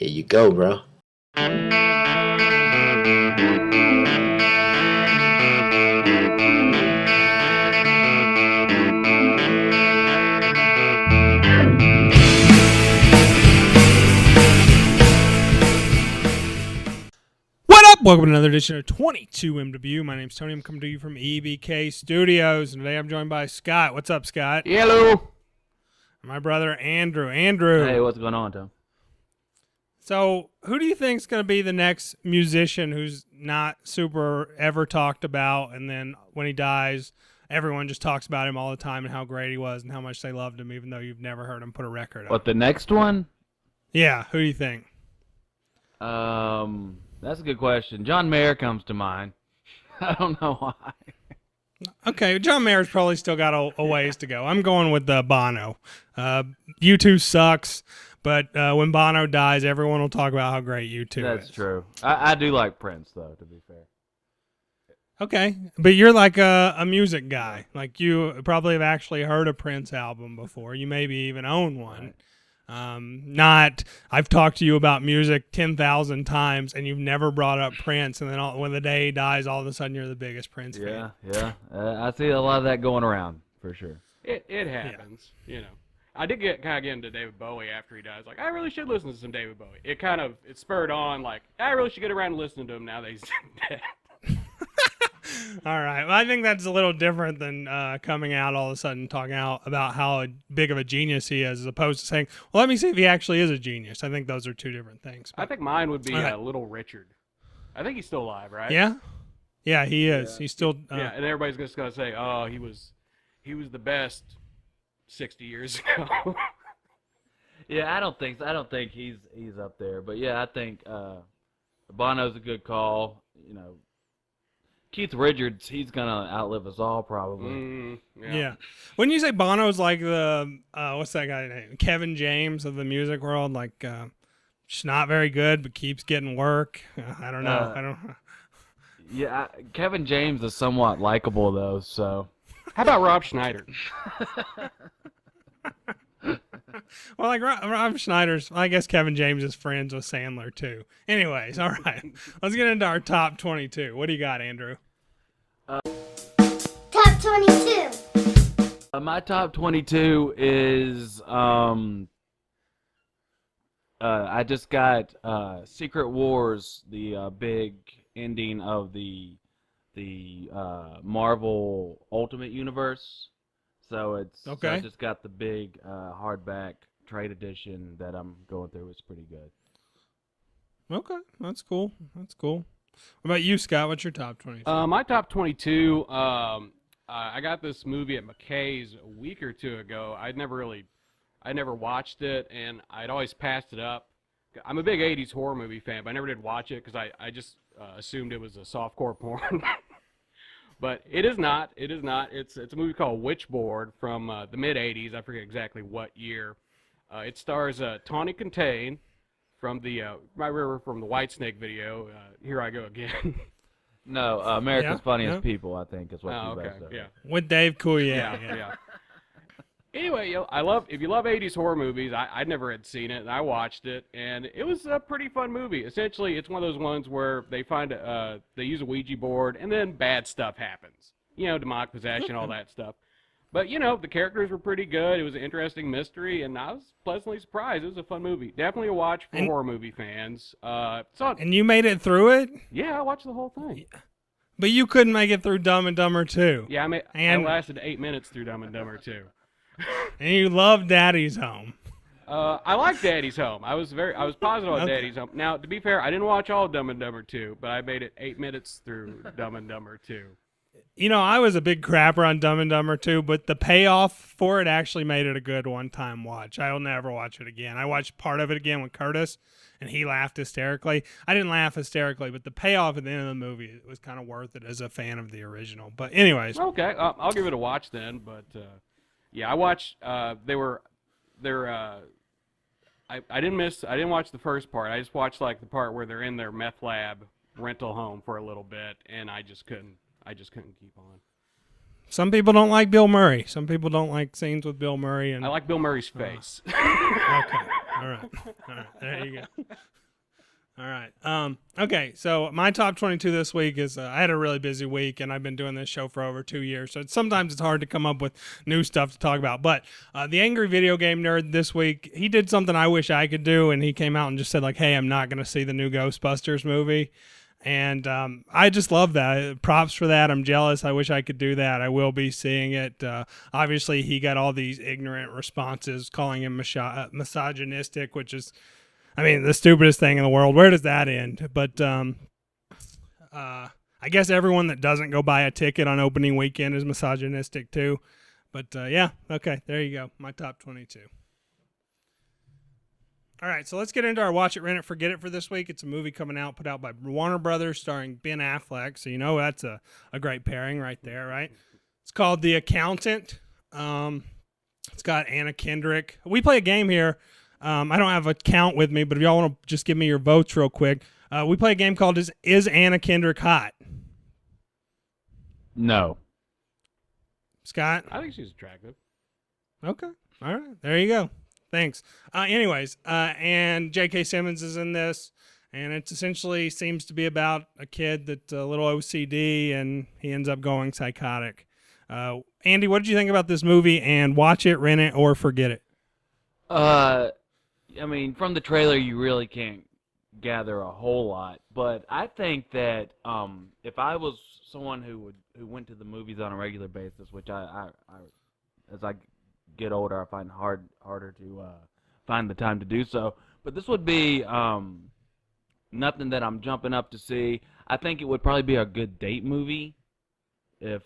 Here you go, bro. What up? Welcome to another edition of 22MW. My name's Tony. I'm coming to you from EBK Studios, and today I'm joined by Scott. What's up, Scott? Hello. My brother, Andrew. Andrew. Hey, what's going on, Tom? So, who do you think is going to be the next musician who's not super ever talked about, and then when he dies, everyone just talks about him all the time and how great he was and how much they loved him, even though you've never heard him put a record What, out? the next one? Yeah, who do you think? That's a good question. John Mayer comes to mind. I don't know why. Okay, John Mayer's probably still got a ways to go. I'm going with Bono. U2 sucks, but when Bono dies, everyone will talk about how great U2 is. That's true. I do like Prince, though, to be fair. Okay, but you're like a music guy. Like you probably have actually heard a Prince album before. You maybe even own one. Right. I've talked to you about music 10,000 times, and you've never brought up Prince, and then when the day he dies, all of a sudden you're the biggest Prince fan. Yeah. I see a lot of that going around, for sure. It happens, you know. I did kind of get into David Bowie after he died. Like, I really should listen to some David Bowie. It spurred on, like, I really should get around to listening to him now that he's dead. All right. Well, I think that's a little different than coming out all of a sudden talking out about how big of a genius he is, as opposed to saying, well, let me see if he actually is a genius. I think those are two different things. I think mine would be right. Little Richard. I think he's still alive, right? Yeah? Yeah, he is. Yeah. He's still... yeah, and everybody's just going to say, oh, he was the best 60 years ago. Yeah, I don't think he's up there. But, yeah, I think Bono's a good call. You know, Keith Richards, he's going to outlive us all probably. Yeah. When you say Bono's like the, what's that guy's name? Kevin James of the music world, like just not very good but keeps getting work. I don't know. Yeah, Kevin James is somewhat likable, though, so. How about Rob Schneider? Well, like Rob Schneider's, I guess Kevin James is friends with Sandler, too. Anyways, all right. Let's get into our top 22. What do you got, Andrew? Top 22. My top 22 is, I just got Secret Wars, the big ending of the Marvel Ultimate Universe. So okay. So I just got the big hardback trade edition that I'm going through. It's pretty good. Okay, that's cool. What about you, Scott? What's your top 22? My top 22, I got this movie at McKay's a week or two ago. I never watched it, and I'd always passed it up. I'm a big 80s horror movie fan, but I never did watch it because I just assumed it was a softcore porn. But it is not. It's a movie called Witchboard from the mid-'80s. I forget exactly what year. It stars Tawny Contain from the from the Whitesnake video. Here I go again. No, America's Funniest yeah. People, I think, is what Oh, you okay, best said. yeah. With Dave Coulier. Yeah. Anyway, if you love 80s horror movies, I never had seen it, and I watched it, and it was a pretty fun movie. Essentially, it's one of those ones where they they use a Ouija board, and then bad stuff happens. You know, demonic possession, all that stuff. But, you know, the characters were pretty good. It was an interesting mystery, and I was pleasantly surprised. It was a fun movie. Definitely a watch for horror movie fans. And you made it through it? Yeah, I watched the whole thing. But you couldn't make it through Dumb and Dumber 2. Yeah, I lasted 8 minutes through Dumb and Dumber 2. And you love Daddy's Home. I like Daddy's Home. I was positive on Okay. Daddy's Home. Now, to be fair, I didn't watch all Dumb and Dumber 2, but I made it 8 minutes through Dumb and Dumber 2. You know, I was a big crapper on Dumb and Dumber 2, but the payoff for it actually made it a good one-time watch. I'll never watch it again. I watched part of it again with Kurtis, and he laughed hysterically. I didn't laugh hysterically, but the payoff at the end of the movie was kind of worth it as a fan of the original. But anyways. Okay, I'll give it a watch then, but... yeah, I watched. I didn't watch the first part. I just watched like the part where they're in their meth lab rental home for a little bit, and I just couldn't keep on. Some people don't like Bill Murray. Some people don't like scenes with Bill Murray. And I like Bill Murray's face. Okay. All right. There you go. All right. Okay. So my top 22 this week is I had a really busy week, and I've been doing this show for over 2 years. So sometimes it's hard to come up with new stuff to talk about. But the Angry Video Game Nerd this week, he did something I wish I could do, and he came out and just said like, "Hey, I'm not going to see the new Ghostbusters movie." And I just love that. Props for that. I'm jealous. I wish I could do that. I will be seeing it. Obviously, he got all these ignorant responses calling him misogynistic, which is, I mean, the stupidest thing in the world. Where does that end? But I guess everyone that doesn't go buy a ticket on opening weekend is misogynistic too. But yeah, okay, there you go. My top 22. All right, so let's get into our Watch It, Rent It, Forget It for this week. It's a movie coming out, put out by Warner Brothers, starring Ben Affleck. So you know that's a great pairing right there, right? It's called The Accountant. It's got Anna Kendrick. We play a game here. I don't have a count with me, but if y'all want to just give me your votes real quick. We play a game called Is Anna Kendrick Hot? No. Scott? I think she's attractive. Okay. All right. There you go. Thanks. Anyways, and J.K. Simmons is in this, and it essentially seems to be about a kid that's a little OCD, and he ends up going psychotic. Andy, what did you think about this movie, and watch it, rent it, or forget it? I mean, from the trailer, you really can't gather a whole lot, but I think that if I was someone who went to the movies on a regular basis, which I as I get older, I find harder to find the time to do so. But this would be nothing that I'm jumping up to see. I think it would probably be a good date movie if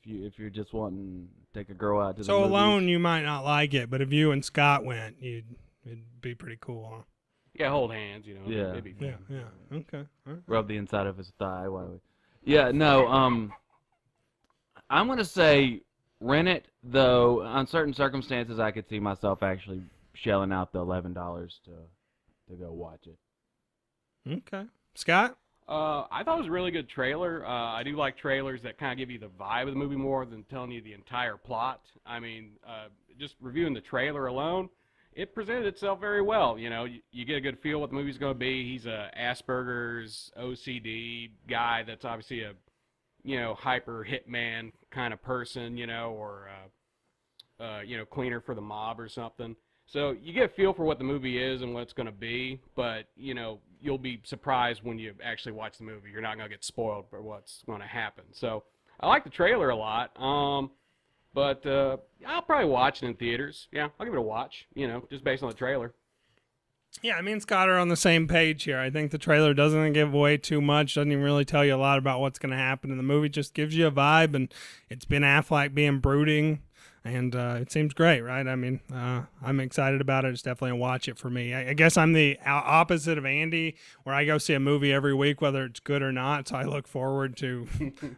you're just wanting to take a girl out to the movies. So alone, you might not like it, but if you and Scott went, it'd be pretty cool, huh? Yeah, hold hands, you know. Yeah. It'd be fun. Yeah. Okay. All right. Rub the inside of his thigh. Yeah, no. I'm gonna say rent it, though. On certain circumstances, I could see myself actually shelling out the $11 to go watch it. Okay. Scott? I thought it was a really good trailer. I do like trailers that kind of give you the vibe of the movie more than telling you the entire plot. I mean, just reviewing the trailer alone, it presented itself very well. You know, you get a good feel what the movie's going to be. He's a Asperger's OCD guy that's obviously a, hyper hitman kind of person, or, cleaner for the mob or something. So you get a feel for what the movie is and what it's going to be, but, you'll be surprised when you actually watch the movie. You're not going to get spoiled for what's going to happen. So I like the trailer a lot, but I'll probably watch it in theaters. Yeah, I'll give it a watch, just based on the trailer. Yeah, me and Scott are on the same page here. I think the trailer doesn't give away too much, doesn't even really tell you a lot about what's going to happen in the movie, just gives you a vibe, and it's Ben Affleck being brooding, and it seems great, right? I mean, I'm excited about it. It's definitely a watch it for me. I guess I'm the opposite of Andy, where I go see a movie every week, whether it's good or not, so I look forward to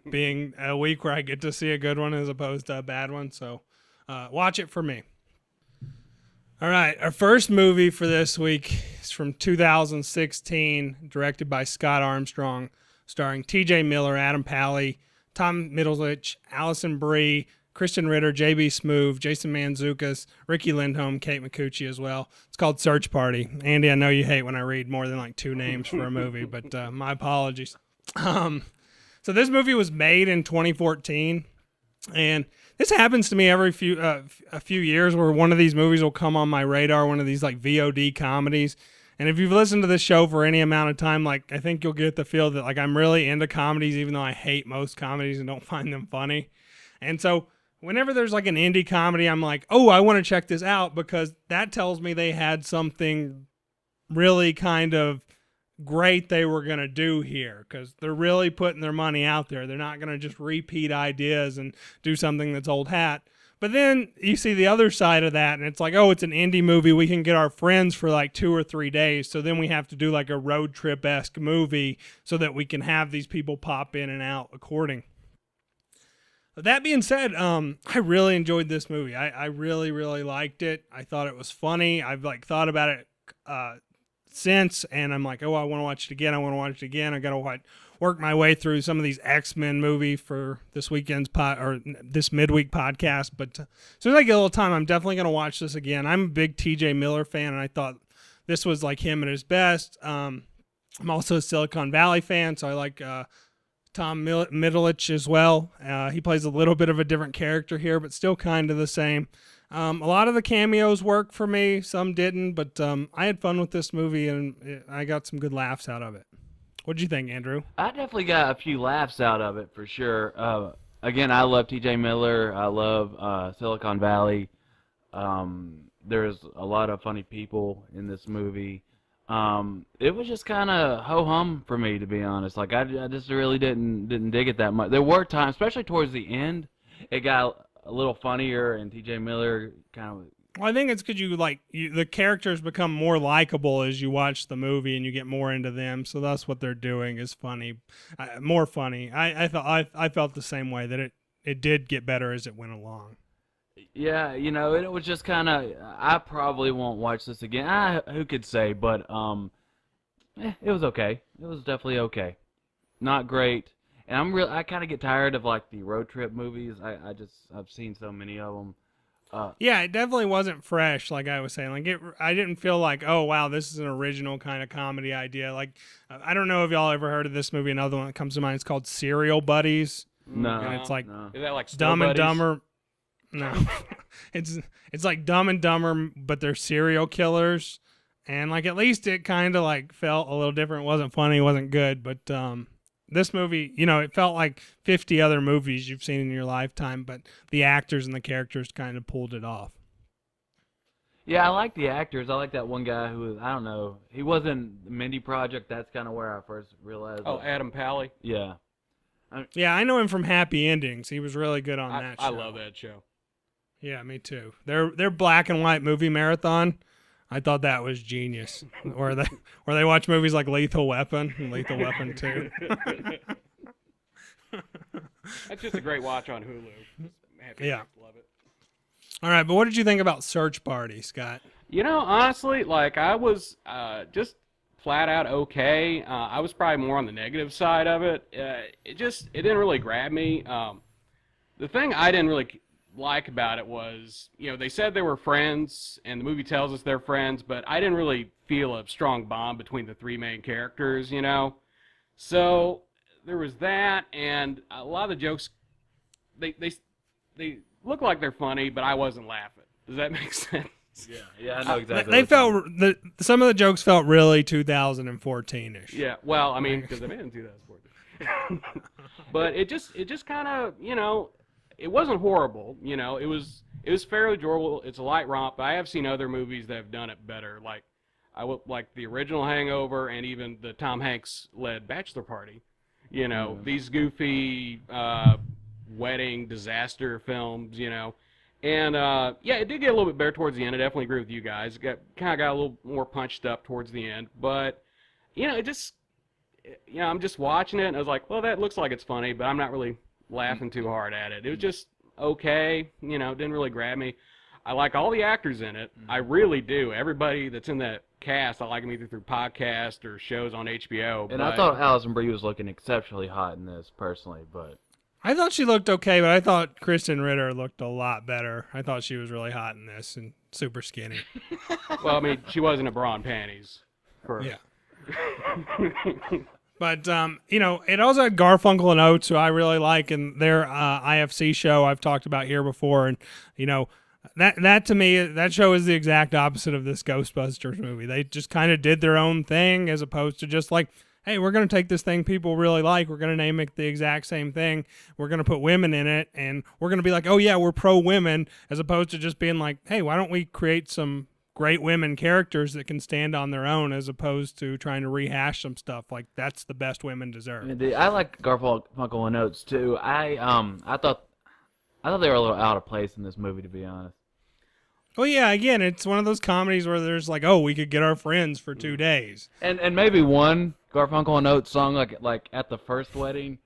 being a week where I get to see a good one as opposed to a bad one, so watch it for me. All right, our first movie for this week is from 2016, directed by Scott Armstrong, starring T.J. Miller, Adam Pally, Tom Middleditch, Allison Brie, Christian Ritter, J.B. Smoove, Jason Mantzoukas, Ricky Lindholm, Kate McCucci as well. It's called Search Party. Andy, I know you hate when I read more than like 2 names for a movie, but my apologies. So this movie was made in 2014, and this happens to me every a few years where one of these movies will come on my radar, one of these like VOD comedies. And if you've listened to this show for any amount of time, like I think you'll get the feel that like I'm really into comedies, even though I hate most comedies and don't find them funny. And so whenever there's like an indie comedy, I'm like, oh, I want to check this out because that tells me they had something really kind of great they were going to do here, because they're really putting their money out there. They're not going to just repeat ideas and do something that's old hat. But then you see the other side of that, and it's like, oh, it's an indie movie. We can get our friends for like 2 or 3 days. So then we have to do like a road trip-esque movie so that we can have these people pop in and out according. That being said, I really enjoyed this movie. I really, really liked it. I thought it was funny. I've like thought about it since, and I'm like, oh, I want to watch it again. I got to work my way through some of these X-Men movie for this weekend's this midweek podcast. But as soon as I get a little time, I'm definitely going to watch this again. I'm a big T.J. Miller fan, and I thought this was like him at his best. I'm also a Silicon Valley fan, so I like Tom Middleditch as well. He plays a little bit of a different character here, but still kind of the same. A lot of the cameos work for me. Some didn't, but I had fun with this movie, and I got some good laughs out of it. What did you think, Andrew? I definitely got a few laughs out of it for sure. Again, I love T.J. Miller. I love Silicon Valley. There's a lot of funny people in this movie. It was just kind of ho-hum for me, to be honest. Like I just really didn't dig it that much. There were times, especially towards the end, it got a little funnier, and T.J. Miller kind of. Well, I think it's because the characters become more likable as you watch the movie and you get more into them. So that's what they're doing is funny, more funny. I felt the same way, that it did get better as it went along. Yeah, it was just kind of. I probably won't watch this again. Who could say? But it was okay. It was definitely okay. Not great. And I kind of get tired of like the road trip movies. I've seen so many of them. Yeah, it definitely wasn't fresh, like I was saying. I didn't feel like, oh wow, this is an original kind of comedy idea. Like, I don't know if y'all ever heard of this movie. Another one that comes to mind is called Serial Buddies. No, and it's like Is that like Dumb and Buddies? Dumber. No, it's like Dumb and Dumber, but they're serial killers. And like at least it kind of like felt a little different. It wasn't funny, it wasn't good, but this movie, it felt like 50 other movies you've seen in your lifetime, but the actors and the characters kind of pulled it off. Yeah, I like the actors. I like that one guy who was, I don't know, he was in the Mindy Project. That's kind of where I first realized. Oh, Adam Pally. Yeah. Yeah, I know him from Happy Endings. He was really good on that show. I love that show. Yeah, me too. Their black and white movie marathon, I thought that was genius. where they watch movies like Lethal Weapon and Lethal Weapon 2. That's just a great watch on Hulu. Yeah. Love it. All right, but what did you think about Search Party, Scott? Honestly, like I was just flat out okay. I was probably more on the negative side of it. It didn't really grab me. The thing I didn't really like about it was, they said they were friends, and the movie tells us they're friends, but I didn't really feel a strong bond between the three main characters, So there was that, and a lot of the jokes, they look like they're funny, but I wasn't laughing. Does that make sense? Yeah, I know exactly. They felt some of the jokes felt really 2014-ish. Yeah, well, I mean, because I'm in 2014. But it just kind of, it wasn't horrible, it was fairly enjoyable. It's a light romp. I have seen other movies that have done it better, like like the original Hangover and even the Tom Hanks led Bachelor Party. These goofy wedding disaster films, And it did get a little bit better towards the end. I definitely agree with you guys. It got a little more punched up towards the end, but it just I'm just watching it and I was like, well, that looks like it's funny, but I'm not really laughing too hard at it. It was just okay, didn't really grab me. I like all the actors in it. I really do. Everybody that's in that cast, I like them either through podcasts or shows on HBO. And I thought Alison Brie was looking exceptionally hot in this, personally, but I thought she looked okay, but I thought Kristen Ritter looked a lot better. I thought she was really hot in this and super skinny. Well, I mean, she was in a bra and panties. Yeah. But, it also had Garfunkel and Oates, who I really like, and their IFC show I've talked about here before. And, that to me, that show is the exact opposite of this Ghostbusters movie. They just kind of did their own thing as opposed to just like, hey, we're going to take this thing people really like. We're going to name it the exact same thing. We're going to put women in it, and we're going to be like, oh, yeah, we're pro-women, as opposed to just being like, hey, why don't we create some great women characters that can stand on their own, as opposed to trying to rehash some stuff like that's the best women deserve. I like Garfunkel and Oates too. I thought they were a little out of place in this movie, to be honest. Well, yeah, again, it's one of those comedies where there's like, oh, we could get our friends for 2 days. And maybe one Garfunkel and Oates song like at the first wedding.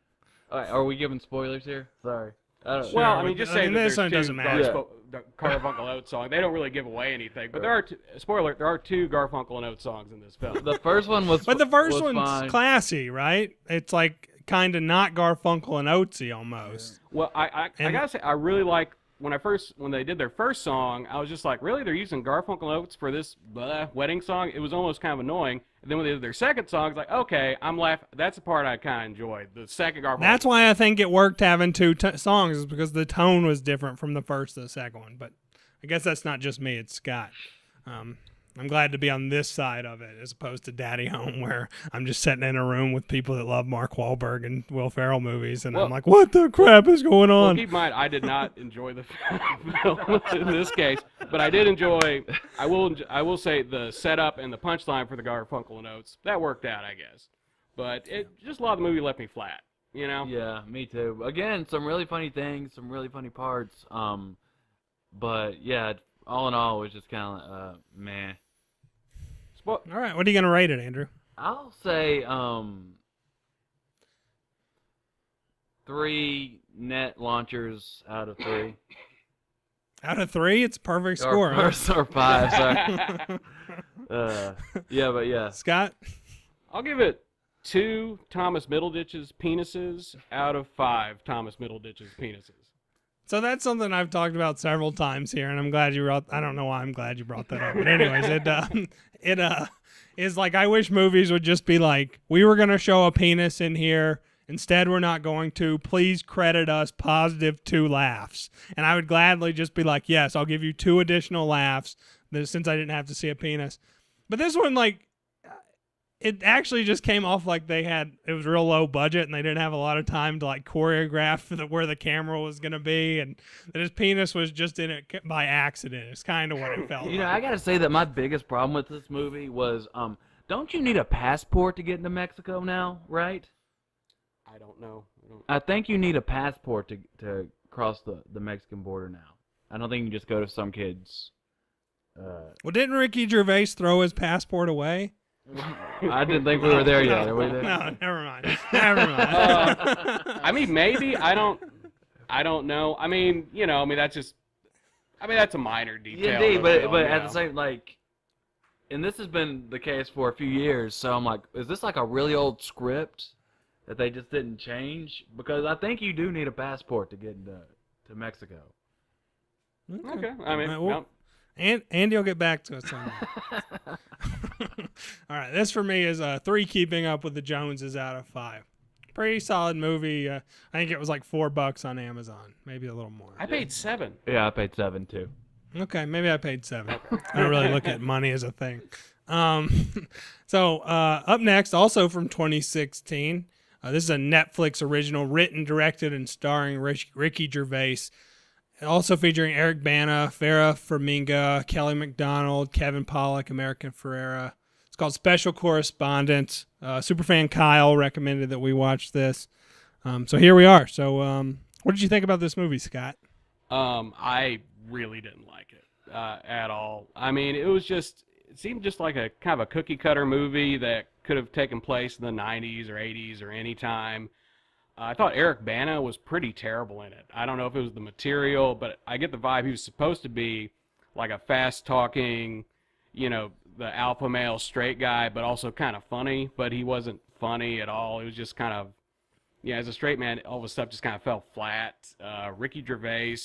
Are we giving spoilers here? Sorry. Well, I mean, just say that this there's one two doesn't matter. The Garfunkel Oates song. They don't really give away anything, but there are spoiler. There are two Garfunkel and Oates songs in this film. The first one was, But the first was one's fine. classy, right? It's like kind of not Garfunkel and Oatesy almost. Well, I gotta say, I really like when they did their first song. I was just like, really, they're using Garfunkel and Oates for this wedding song? It was almost kind of annoying. And then when they did their second song, it's like, okay, I'm laughing. That's the part I kind of enjoyed. The second Garfunkel. That's why I think it worked having two songs, is because the tone was different from the first to the second one. But I guess that's not just me; it's Scott. I'm glad to be on this side of it as opposed to Daddy Home, where I'm just sitting in a room with people that love Mark Wahlberg and Will Ferrell movies, and I'm like, what the crap is going on? Well, keep in mind, I did not enjoy the film in this case, but I did enjoy. I will say the setup and the punchline for the Garfunkel and Oates that worked out, I guess. But just a lot of the movie left me flat, you know. Yeah, me too. Again, some really funny things, some really funny parts. But yeah, all in all, it was just kind of meh. All right, what are you going to rate it, Andrew? I'll say 3 net launchers out of 3. Out of 3, it's a perfect score. Or 5, sorry. Yeah. Scott? I'll give it 2 Thomas Middleditch's penises out of 5 Thomas Middleditch's penises. So that's something I've talked about several times here, and I'm glad you brought. I don't know why I'm glad you brought that up, but anyways, it is like I wish movies would just be like, we were gonna show a penis in here, instead we're not going to. Please credit us positive 2 laughs, and I would gladly just be like, yes, I'll give you 2 additional laughs since I didn't have to see a penis. But this one, like, it actually just came off like it was real low budget and they didn't have a lot of time to like choreograph where the camera was going to be, and that his penis was just in it by accident. It's kind of what it felt like. I got to say that my biggest problem with this movie was, don't you need a passport to get into Mexico now, right? I don't know. I think you need a passport to cross the Mexican border now. I don't think you can just go to some kids. Well, didn't Ricky Gervais throw his passport away? I didn't think we were there yet. Are we there? No, never mind. I mean, maybe. I don't know. I mean, that's a minor detail. Indeed, but at the same, like, and this has been the case for a few years, so I'm like, is this like a really old script that they just didn't change? Because I think you do need a passport to get to Mexico. Okay. I mean, well, Andy will get back to us on that. All right, this for me is 3 Keeping Up with the Joneses out of 5. Pretty solid movie. I think it was like $4 on Amazon, maybe a little more. I paid 7. Yeah, I paid 7 too. Okay, maybe I paid 7. I don't really look at money as a thing. So up next, also from 2016, this is a Netflix original, written, directed, and starring Ricky Gervais. Also featuring Eric Bana, Farrah Farmiga, Kelly MacDonald, Kevin Pollak, American Ferrera. It's called Special Correspondent. Superfan Kyle recommended that we watch this. So here we are. So what did you think about this movie, Scott? I really didn't like it at all. I mean, it seemed just like a kind of a cookie cutter movie that could have taken place in the 90s or 80s or any time. I thought Eric Bana was pretty terrible in it. I don't know if it was the material, but I get the vibe he was supposed to be like a fast-talking, the alpha male straight guy, but also kind of funny, but he wasn't funny at all. It was just kind of, as a straight man, all the stuff just kind of fell flat. Ricky Gervais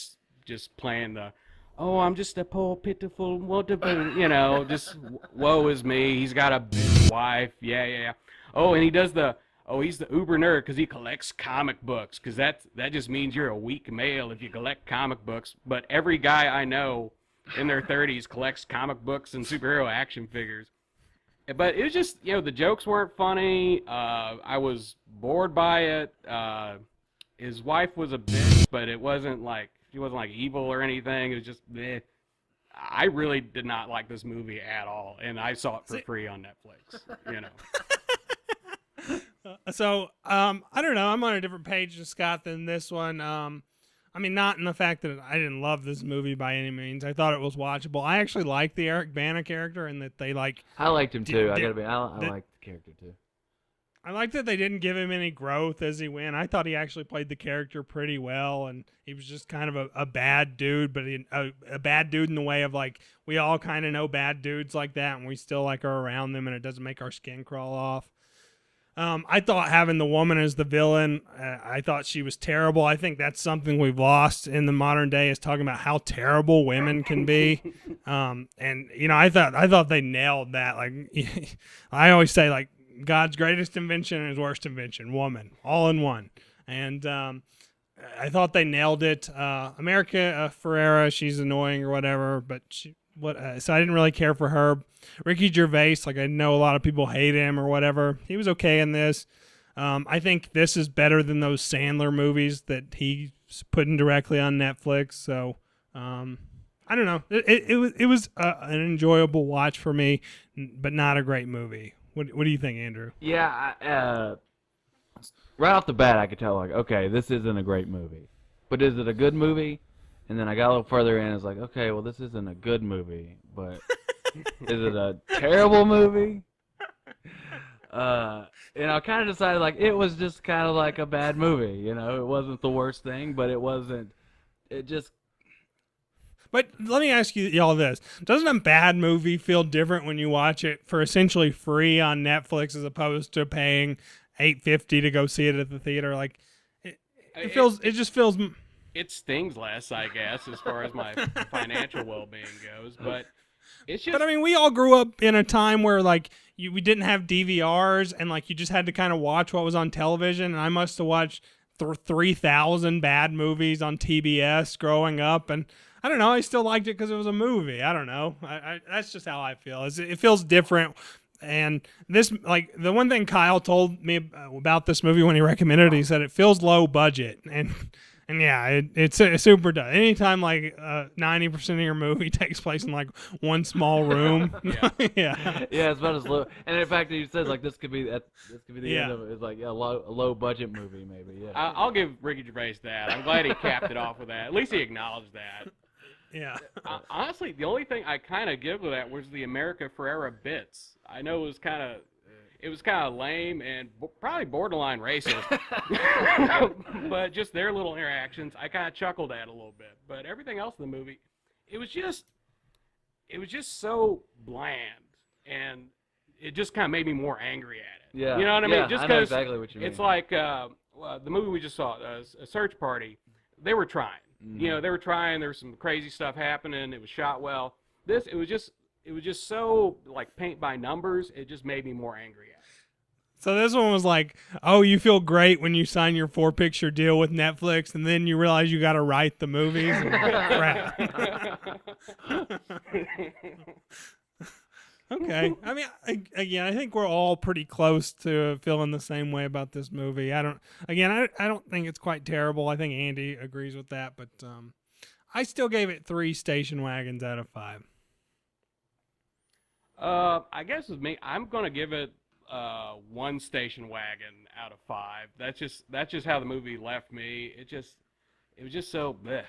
just playing I'm just a poor, pitiful, wonderful, just woe is me. He's got a wife. Yeah. Oh, and he does he's the uber nerd because he collects comic books, because that just means you're a weak male if you collect comic books. But every guy I know in their 30s collects comic books and superhero action figures. But it was just, the jokes weren't funny. I was bored by it. His wife was a bitch, but it wasn't like, she wasn't like evil or anything. It was just, bleh. I really did not like this movie at all, and I saw it for free on Netflix, So, I don't know. I'm on a different page to Scott than this one. I mean, not in the fact that I didn't love this movie by any means. I thought it was watchable. I actually liked the Eric Bana character, and that they I liked him too. I liked the character too. I like that they didn't give him any growth as he went. I thought he actually played the character pretty well, and he was just kind of a bad dude, but a bad dude in the way of like we all kind of know bad dudes like that, and we still like are around them, and it doesn't make our skin crawl off. I thought having the woman as the villain, I thought she was terrible. I think that's something we've lost in the modern day is talking about how terrible women can be. And you know, I thought they nailed that. Like I always say, like God's greatest invention and his worst invention, woman, all in one. And I thought they nailed it. America Ferrera, she's annoying or whatever, but so I didn't really care for her. Ricky Gervais, like I know a lot of people hate him or whatever. He was okay in this. I think this is better than those Sandler movies that he's putting directly on Netflix. So I don't know. It was an enjoyable watch for me, but not a great movie. What do you think, Andrew? Yeah, right off the bat, I could tell, like, okay, this isn't a great movie. But is it a good movie? And then I got a little further in, it's like, okay, well, this isn't a good movie, but is it a terrible movie? And I kind of decided, like, it was just kind of like a bad movie, you know? It wasn't the worst thing, but it just... But let me ask y'all this. Doesn't a bad movie feel different when you watch it for essentially free on Netflix as opposed to paying $8.50 to go see it at the theater? Like, it just feels... It stings less, I guess, as far as my financial well-being goes, but it's just... But, I mean, we all grew up in a time where, like, we didn't have DVRs, and, like, you just had to kind of watch what was on television, and I must have watched 3,000 bad movies on TBS growing up, and I don't know, I still liked it because it was a movie. I don't know. That's just how I feel. It feels different. And this, like, the one thing Kyle told me about this movie when he recommended it, he said it feels low budget. And yeah, it's super does. Anytime like 90% of your movie takes place in like one small room, yeah, it's about as low. And in fact, he says like this could be the end of it. It's like a low budget movie maybe. Yeah, I'll give Ricky Gervais that. I'm glad he capped it off with that. At least he acknowledged that. Yeah. Honestly, the only thing I kind of give with that was the America Ferrera bits. I know it was kind of lame and probably borderline racist, but just their little interactions, I kind of chuckled at a little bit. But everything else in the movie, it was just so bland, and it just kind of made me more angry at it. Yeah, you know what I mean? Just I know exactly what you mean. It's like the movie we just saw, A Search Party. They were trying. You know, they were trying. There was some crazy stuff happening. It was shot well. It was just so like paint by numbers. It just made me more angry at it. So this one was like, oh, you feel great when you sign your 4-picture deal with Netflix, and then you realize you got to write the movies. And crap. Okay. I mean, again, I think we're all pretty close to feeling the same way about this movie. I don't think it's quite terrible. I think Andy agrees with that, but I still gave it 3 station wagons out of 5. I guess with me, I'm gonna give it 1 station wagon out of 5. That's just how the movie left me. It was just so bleh,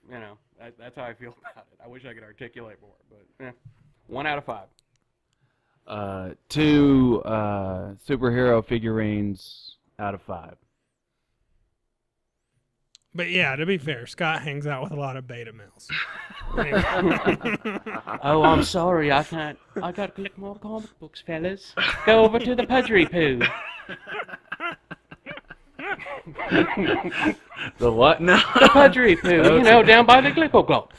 you know. That's how I feel about it. I wish I could articulate more, but 1 out of 5. 2 superhero figurines out of 5. But yeah, to be fair, Scott hangs out with a lot of beta males. Oh, I'm sorry, I can't. I gotta collect more comic books, fellas. Go over to the Pudgery Poo. The what? No. The Pudgery Poo, you know, down by the Glippoglop.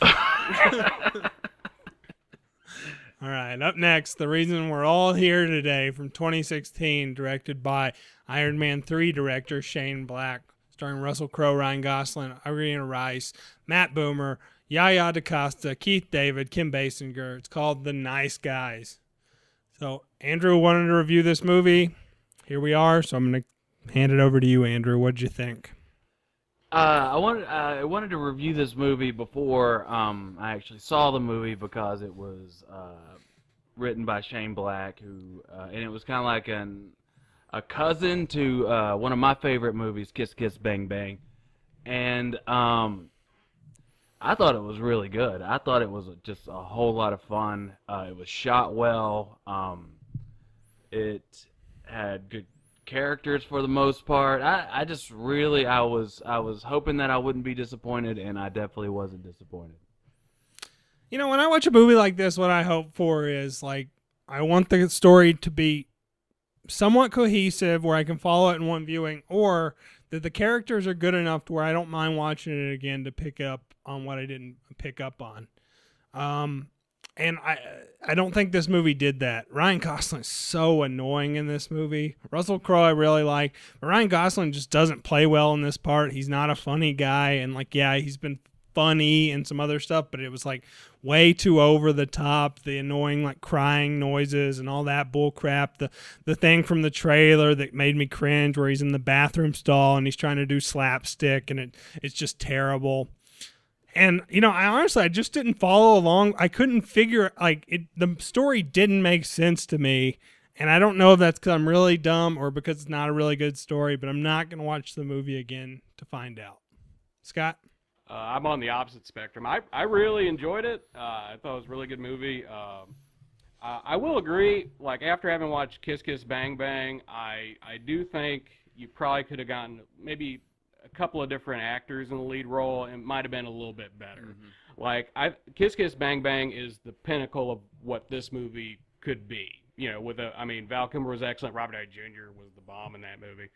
All right, up next, the reason we're all here today from 2016, directed by Iron Man 3 director Shane Black, starring Russell Crowe, Ryan Gosling, Irina Rice, Matt Boomer, Yaya DaCosta, Keith David, Kim Basinger. It's called The Nice Guys. So Andrew wanted to review this movie. Here we are, so I'm going to hand it over to you, Andrew. What'd you think? I wanted to review this movie before I actually saw the movie because it was written by Shane Black, who and it was kind of like a cousin to one of my favorite movies, Kiss Kiss Bang Bang, and I thought it was really good. I thought it was just a whole lot of fun. It was shot well. It had characters for the most part. I just really I was hoping that I wouldn't be disappointed, and I definitely wasn't disappointed. You know, when I watch a movie like this, what I hope for is, like, I want the story to be somewhat cohesive where I can follow it in one viewing, or that the characters are good enough to where I don't mind watching it again to pick up on what I didn't pick up on. And I don't think this movie did that. Ryan Gosling is so annoying in this movie. Russell Crowe I really like, but Ryan Gosling just doesn't play well in this part. He's not a funny guy, and like, yeah, he's been funny and some other stuff, but it was like way too over the top. The annoying like crying noises and all that bull crap. The thing from the trailer that made me cringe where he's in the bathroom stall and he's trying to do slapstick, and it's just terrible. And, you know, I just didn't follow along. I couldn't figure, the story didn't make sense to me. And I don't know if that's because I'm really dumb or because it's not a really good story, but I'm not going to watch the movie again to find out. Scott? I'm on the opposite spectrum. I really enjoyed it. I thought it was a really good movie. I will agree, like, after having watched Kiss Kiss Bang Bang, I do think you probably could have gotten maybe a couple of different actors in the lead role, and it might have been a little bit better. Mm-hmm. Like, Kiss Kiss Bang Bang is the pinnacle of what this movie could be. You know, Val Kilmer was excellent. Robert Downey Jr. was the bomb in that movie.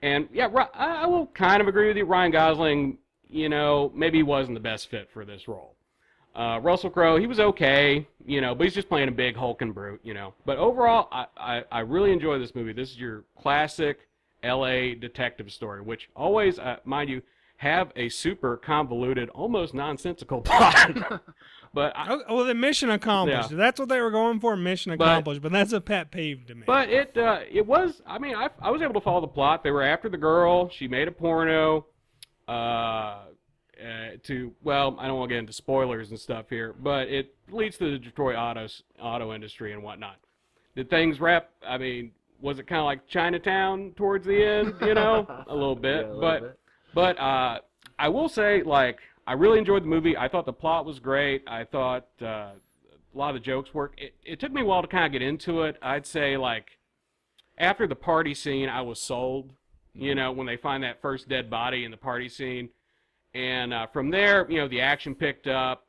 And, yeah, I will kind of agree with you. Ryan Gosling, you know, maybe he wasn't the best fit for this role. Russell Crowe, he was okay, you know, but he's just playing a big hulking brute, you know. But overall, I really enjoy this movie. This is your classic L.A. detective story, which always, mind you, have a super convoluted, almost nonsensical plot. But the mission accomplished. Yeah. That's what they were going for, mission accomplished. But that's a pet peeve to me. But it was. I mean, I was able to follow the plot. They were after the girl. She made a porno. I don't want to get into spoilers and stuff here, but it leads to the Detroit auto industry and whatnot. Did things wrap? I mean, was it kind of like Chinatown towards the end? You know, a little bit. Yeah, but I will say, like, I really enjoyed the movie. I thought the plot was great. I thought a lot of the jokes worked. It took me a while to kind of get into it. I'd say, like, after the party scene, I was sold. You know, when they find that first dead body in the party scene. And from there, you know, the action picked up.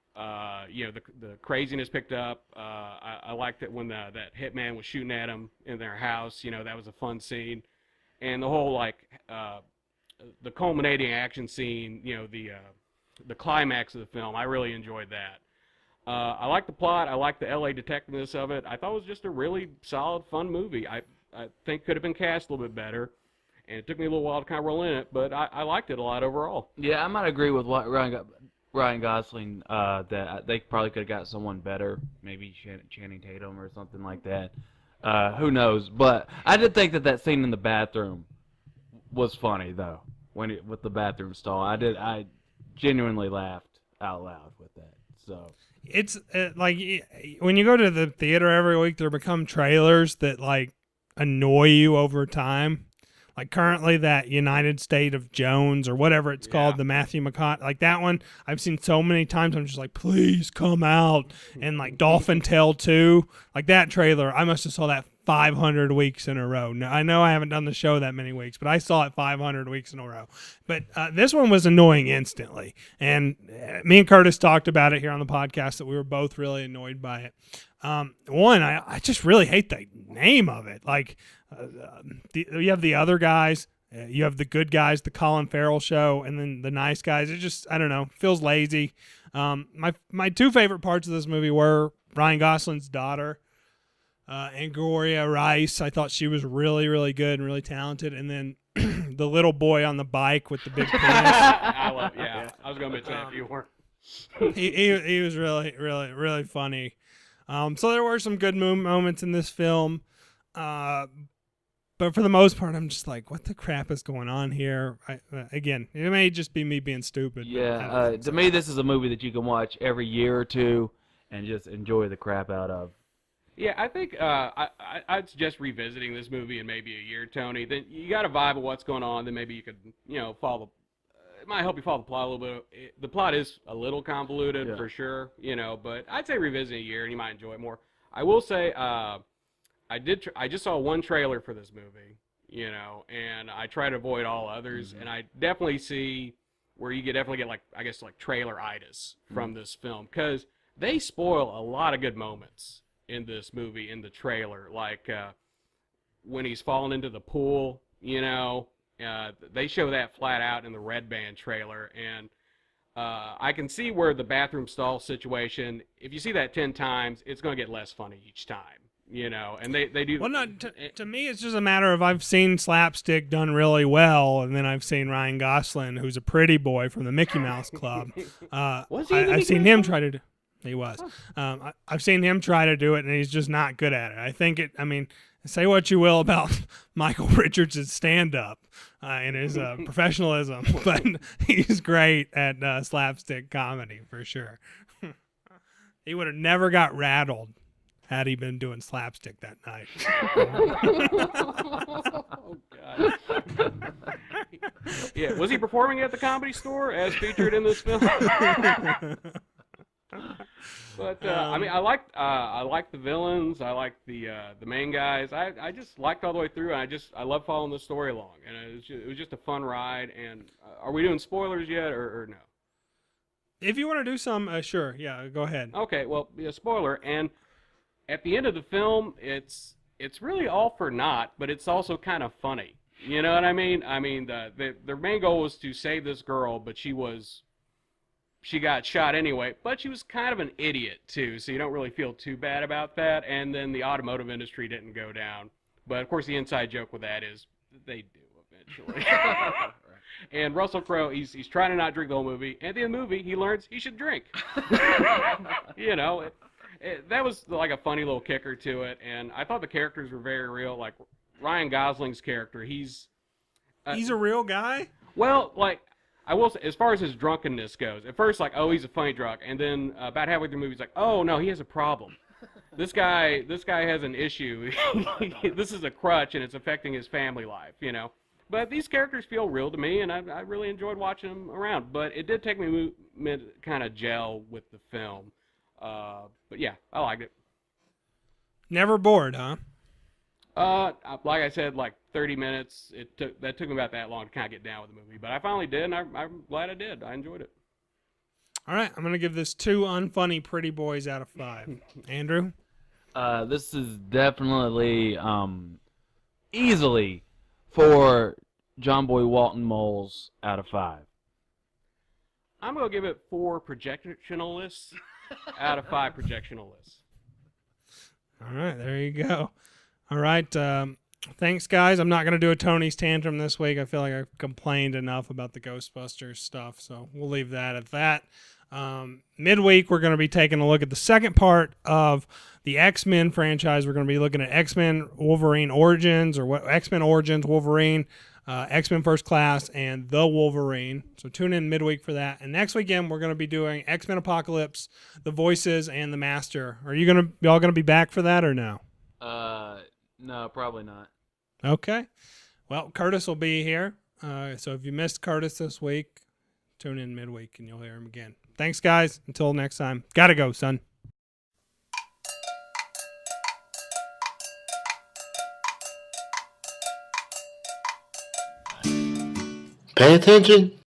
You know, the craziness picked up. I liked it when that hitman was shooting at him in their house. You know, that was a fun scene. And the whole, like, the culminating action scene, you know, the climax of the film, I really enjoyed that. I liked the plot. I liked the L.A. detectiveness of it. I thought it was just a really solid, fun movie. I think could have been cast a little bit better. And it took me a little while to kind of roll in it, but I liked it a lot overall. Yeah, I might agree with Ryan Gosling that they probably could have got someone better, maybe Channing Tatum or something like that. Who knows? But I did think that scene in the bathroom was funny, though, with the bathroom stall. I genuinely laughed out loud with that. So it's like when you go to the theater every week, there become trailers that like annoy you over time. Like currently that United State of Jones or whatever it's called, the Matthew McConaughey, like that one I've seen so many times. I'm just like, please come out. And like Dolphin Tale 2, like that trailer, I must have saw that 500 weeks in a row. Now, I know I haven't done the show that many weeks, but I saw it 500 weeks in a row. But this one was annoying instantly. And me and Kurtis talked about it here on the podcast that we were both really annoyed by it. One, I just really hate the name of it. Like, you have the other guys, you have the good guys, the Colin Farrell show, and then the nice guys. It just, I don't know, feels lazy. My two favorite parts of this movie were Ryan Gosling's daughter, Angouria Rice. I thought she was really, really good and really talented. And then the little boy on the bike with the big penis. I was going to mention that if you weren't. he was really, really, really funny. So there were some good moments in this film. But for the most part, I'm just like, what the crap is going on here? Again, it may just be me being stupid. Yeah, to me, this is a movie that you can watch every year or two and just enjoy the crap out of. Yeah, I think I'd suggest revisiting this movie in maybe a year, Tony. Then you got a vibe of what's going on. Then maybe you could, follow. It might help you follow the plot a little bit. The plot is a little convoluted for sure, but I'd say revisit a year and you might enjoy it more. I will say, I just saw one trailer for this movie, and I try to avoid all others. And I definitely see where you definitely get, like, I guess, like trailer-itis from this film, because they spoil a lot of good moments in this movie in the trailer, like when he's falling into the pool. They show that flat out in the Red Band trailer, and I can see where the bathroom stall situation, if you see that 10 times, it's going to get less funny each time, and they do. Well, no, to me, it's just a matter of I've seen slapstick done really well, and then I've seen Ryan Gosling, who's a pretty boy from the Mickey Mouse Club. Was he in the I've Mickey seen Mouse him Club? try to do. He was. I've seen him try to do it, and he's just not good at it. I think it. I mean, say what you will about Michael Richards' stand-up and his professionalism, but he's great at slapstick comedy for sure. He would have never got rattled had he been doing slapstick that night. Oh, God. Yeah, was he performing at the Comedy Store as featured in this film? But I mean, I like the villains. I like the main guys. I just liked all the way through, and I love following the story along. And it was just a fun ride. And are we doing spoilers yet, or no? If you want to do some, sure, yeah, go ahead. Okay, well, yeah, spoiler. And at the end of the film, it's really all for naught, but it's also kind of funny. You know what I mean? I mean, their main goal was to save this girl, but she got shot anyway, but she was kind of an idiot too, so you don't really feel too bad about that. And then the automotive industry didn't go down. But of course the inside joke with that is they do eventually. Right. And Russell Crowe, he's trying to not drink the whole movie. And at the end of the movie, he learns he should drink. That was like a funny little kicker to it. And I thought the characters were very real. Like Ryan Gosling's character, he's a real guy? Well, like, I will say, as far as his drunkenness goes, at first, like, oh, he's a funny drunk, and then about halfway through the movie, he's like, oh, no, he has a problem. This guy has an issue. This is a crutch, and it's affecting his family life, But these characters feel real to me, and I really enjoyed watching them around. But it did take me a minute to kind of gel with the film. But yeah, I liked it. Never bored, huh? Like I said, like 30 minutes. That took me about that long to kind of get down with the movie, but I finally did, and I'm glad I did. I enjoyed it. All right, I'm gonna give this 2 unfunny pretty boys out of 5. Andrew, This is definitely easily 4 John Boy Walton moles out of 5. I'm gonna give it 4 projectionalists out of 5 projectionalists. all right, there you go. All right, thanks, guys. I'm not going to do a Tony's Tantrum this week. I feel like I've complained enough about the Ghostbusters stuff, so we'll leave that at that. Midweek, we're going to be taking a look at the second part of the X-Men franchise. We're going to be looking at X-Men Wolverine Origins, or X-Men Origins Wolverine, X-Men First Class, and The Wolverine. So tune in midweek for that. And next weekend, we're going to be doing X-Men Apocalypse, The Voices, and The Master. Are y'all going to be back for that or no? No, probably not. Okay. Well, Kurtis will be here. So if you missed Kurtis this week, tune in midweek and you'll hear him again. Thanks, guys. Until next time. Gotta go, son. Pay attention.